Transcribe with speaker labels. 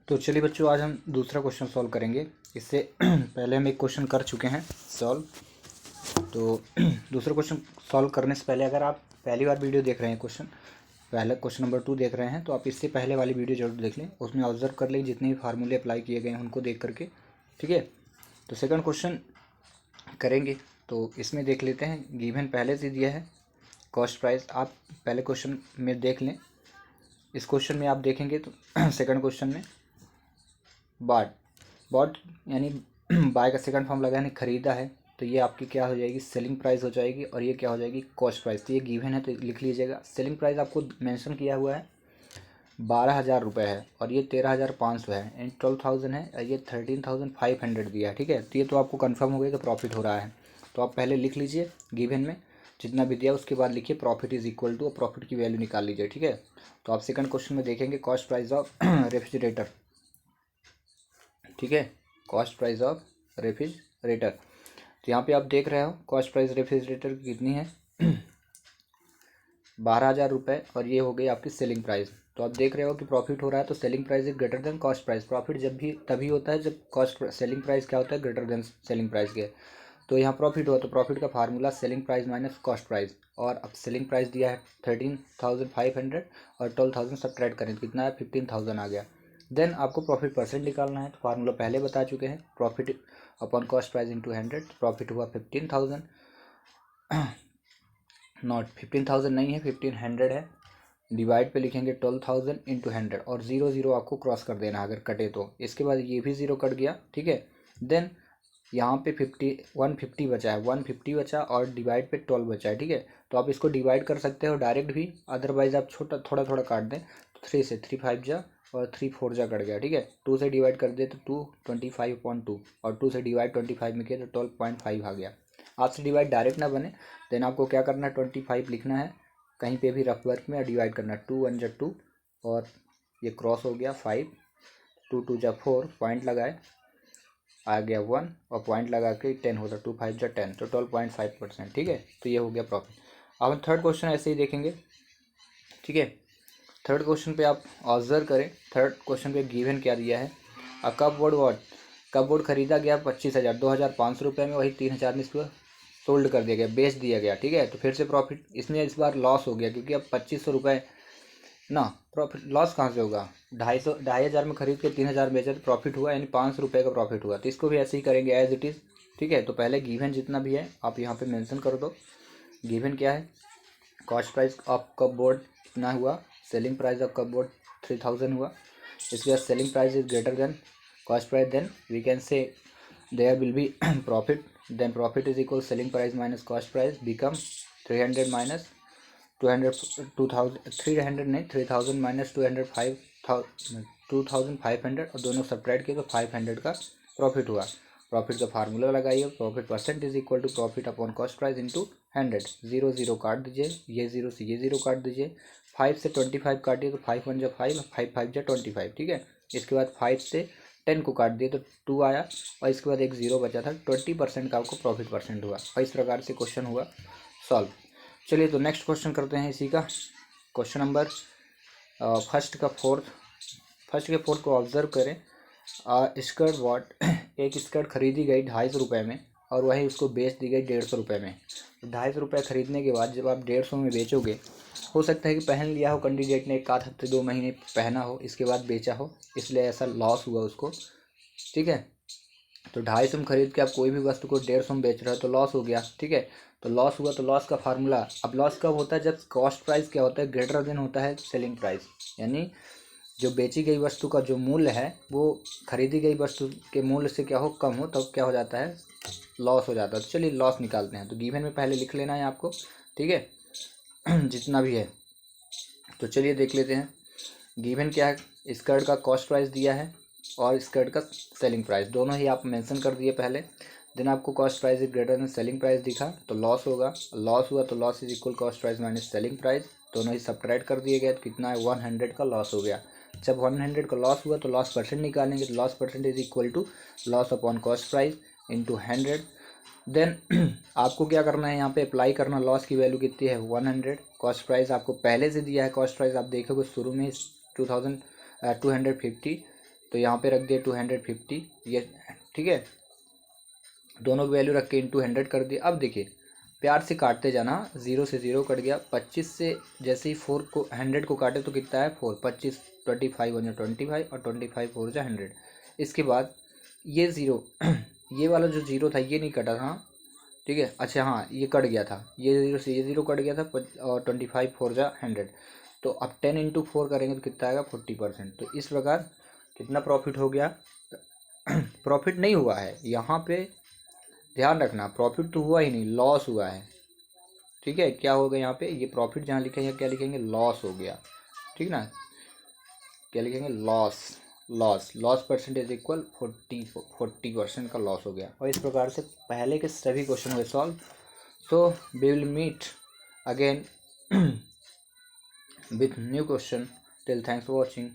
Speaker 1: तो चलिए बच्चों, आज हम दूसरा क्वेश्चन सॉल्व करेंगे। इससे पहले हम एक क्वेश्चन कर चुके हैं सॉल्व। तो दूसरा क्वेश्चन सॉल्व करने से पहले, अगर आप पहली बार वीडियो देख रहे हैं, पहले क्वेश्चन नंबर 2 देख रहे हैं, तो आप इससे पहले वाली वीडियो जरूर देख लें। उसमें ऑब्जर्व कर लें जितने भी फार्मूले अप्लाई किए गए हैं उनको देख करके, ठीक है। तो सेकंड क्वेश्चन करेंगे। तो इसमें देख लेते हैं, गिवन पहले से दिया है कॉस्ट प्राइस, आप पहले क्वेश्चन में देख लें। इस क्वेश्चन में आप देखेंगे तो सेकंड क्वेश्चन में बॉट यानी बाय का सेकंड फॉर्म लगा, यानी खरीदा है, तो ये आपकी क्या हो जाएगी, सेलिंग प्राइस हो जाएगी। और ये क्या हो जाएगी, कॉस्ट प्राइस। तो ये गिवन है तो लिख लीजिएगा। सेलिंग प्राइस आपको मेंशन किया हुआ है 12,000 रुपये है, और ये 13,500 है, एंड 12,000 है, और ये 13,500 दिया है, ठीक है। तो ये तो आपको कंफर्म हो गया कि प्रॉफिट हो रहा है। तो आप पहले लिख लीजिए गिवन में जितना भी दिया, उसके बाद लिखिए profit is equal to, profit की वैल्यू निकाल लीजिए, ठीक है। तो आप सेकंड क्वेश्चन में देखेंगे कॉस्ट प्राइस ऑफ रेफ्रिजरेटर, ठीक है, कॉस्ट प्राइस ऑफ रेफ्रिजरेटर। तो यहाँ पे आप देख रहे हो कॉस्ट प्राइस रेफ्रिजरेटर की कितनी है 12,000 रुपये, और ये हो गई आपकी सेलिंग प्राइस। तो आप देख रहे हो कि प्रॉफिट हो रहा है, तो selling price is greater than cost price. Profit जब भी तभी होता है जब सेलिंग प्राइस क्या होता है, ग्रेटर देन सेलिंग प्राइस के। तो यहाँ प्रॉफिट हुआ, तो प्रॉफिट का formula selling price minus cost price. और अब सेलिंग प्राइस दिया है 13,500, और 12,000 सब्ट्रैक्ट करें तो कितना है, 15,000 आ गया। देन आपको प्रॉफिट परसेंट निकालना है, तो फार्मूला पहले बता चुके हैं, profit upon cost price into 100। Profit हुआ 15,000, नॉट 15,000 नहीं है, 1,500 है। डिवाइड पे लिखेंगे 12,000 इंटू 100, और 0 0 आपको क्रॉस कर देना अगर कटे तो। इसके बाद ये भी 0 कट गया, ठीक है। देन यहाँ पे 150 बचा है, 150 बचा, और डिवाइड पे 12 बचा है, ठीक है। तो आप इसको डिवाइड कर सकते हो डायरेक्ट भी, अदरवाइज आप छोटा थोड़ा थोड़ा काट दें। तो 3 से 3 5 जा, और 3 4 जा कट गया, ठीक है। 2 से डिवाइड कर दे तो 2 25/2, और 2 से डिवाइड 25 में किया तो 12.5 आ गया। आपसे डिवाइड डायरेक्ट ना बने, देन आपको क्या करना है, 25 लिखना है कहीं पे भी रफ वर्क में, डिवाइड करना 2 1 जा 2, और ये क्रॉस हो गया 5, 2 2 जा 4, पॉइंट लगाए आ गया 1, और पॉइंट लगा के 10 होता, 2 5 जा 10, तो 12.5%, ठीक है। तो ये हो गया प्रॉफिट। अब हम थर्ड क्वेश्चन ऐसे ही देखेंगे, ठीक है। थर्ड क्वेश्चन पे आप ऑब्जर्व करें, थर्ड क्वेश्चन पे गिवन क्या दिया है, कप बोर्ड खरीदा गया 25,000, 2,500 रुपये में, वही 3,000 में इसको सोल्ड कर दिया गया, बेच दिया गया, ठीक है। तो फिर से प्रॉफिट, इसमें इस बार लॉस हो गया, क्योंकि अब 2,500 रुपये ना, प्रॉफिट लॉस कहाँ से होगा, 2,500 में खरीद के 3,000 बेचा तो प्रॉफिट हुआ, यानी 500 रुपये का प्रॉफिट हुआ। तो इसको भी ऐसे ही करेंगे एज इट इज़, ठीक है। तो पहले गिवन जितना भी है आप यहाँ पे मेंशन कर दो। गिवन क्या है, cost price of cupboard कितना हुआ, selling price of cupboard 3,000 हुआ। इसके बाद selling price is greater than cost price, then we can say there will be profit, then profit is equal selling price minus cost price, become 300 minus 200, 2,000 300 नहीं, 3,000 minus 2,500, और दोनों subtract किए तो 500 का profit हुआ। प्रॉफिट का फार्मूला लगाइए, profit percent is equal to profit upon cost price into 100। 0 0 काट दीजिए, ये 0 से ये 0 काट दीजिए, 5 से 25 काटिए तो 5 1 जा 5, 5 5 जा 25, ठीक है। इसके बाद 5 से 10 को काट दिए तो 2 आया, और इसके बाद एक 0 बचा था, 20% का आपको प्रॉफिट परसेंट हुआ। और इस प्रकार से क्वेश्चन हुआ सॉल्व। चलिए तो नेक्स्ट क्वेश्चन करते हैं इसी का, क्वेश्चन नंबर फर्स्ट के फोर्थ को ऑब्जर्व करें। स्कर्ट वॉट एक स्कर्ट खरीदी गई 250 रुपये में, और वही उसको बेच दी गई 150 रुपये में। 250 रुपये खरीदने के बाद जब आप 150 में बेचोगे, हो सकता है कि पहन लिया हो कैंडिडेट ने, 1 आध हफ्ते 2 महीने पहना हो, इसके बाद बेचा हो, इसलिए ऐसा लॉस हुआ उसको, ठीक है। तो 250 में खरीद के आप कोई भी वस्तु को 150 में बेच रहे हो तो लॉस हो गया, ठीक है। तो लॉस हुआ, तो लॉस का फार्मूला, अब लॉस कब होता है, जब कॉस्ट प्राइस क्या होता है, ग्रेटर देन होता है सेलिंग प्राइस, यानी जो बेची गई वस्तु का जो मूल्य है वो खरीदी गई वस्तु के मूल्य से क्या हो, कम हो, तब क्या हो जाता है, लॉस हो जाता है। तो चलिए लॉस निकालते हैं। तो गिवन में पहले लिख लेना है आपको, ठीक है जितना भी है। तो चलिए देख लेते हैं गिवन क्या है। स्कर्ट का कॉस्ट प्राइस दिया है, और स्कर्ट का सेलिंग प्राइस दोनों ही आप मेंशन कर दिए पहले। देन आपको cost price is greater then selling price दिखा, तो लॉस होगा, लॉस हुआ तो loss is equal cost price minus selling price, दोनों ही सब्ट्रैक्ट कर दिए गए, तो कितना है, 100 का लॉस हो गया। जब 100 का लॉस हुआ तो लॉस परसेंट निकालेंगे, तो loss percent is equal to loss upon cost price into 100। Then आपको क्या करना है, यहाँ पे अप्लाई करना, लॉस की वैल्यू कितनी है, 100। कॉस्ट प्राइस आपको पहले से दिया है, कॉस्ट प्राइस आप देखोगे शुरू में 2,250, तो यहाँ पे रख दिया 250 ये, ठीक है, दोनों की वैल्यू रख के इंटू 100 कर दिया। अब देखिए प्यार से काटते जाना, 0 से 0 कट गया, 25 से जैसे ही 4 को 100 को काटे तो कितना है 4, 25 25 वन 25 और 25 4 जा 100। इसके बाद ये ज़ीरो ये वाला जो ज़ीरो था ये नहीं कटा था, ठीक है, अच्छा हाँ ये कट गया था, ये ज़ीरो से ये ज़ीरो कट गया था और 25 4 जा 100। तो अब 10 इंटू 4 करेंगे तो कितना आएगा 40%। तो इस प्रकार कितना प्रॉफिट हो गया, प्रॉफिट नहीं हुआ है यहाँ पे, ध्यान रखना प्रॉफिट तो हुआ ही नहीं, लॉस हुआ है, ठीक है। क्या होगा यहाँ पे, ये प्रॉफिट जहाँ लिखेंगे क्या लिखेंगे, लॉस हो गया, ठीक ना, क्या लिखेंगे, लॉस, लॉस परसेंटेज इक्वल 40% का लॉस हो गया। और इस प्रकार से पहले के सभी क्वेश्चन हुए solve. So we will meet again with new question, till thanks for watching.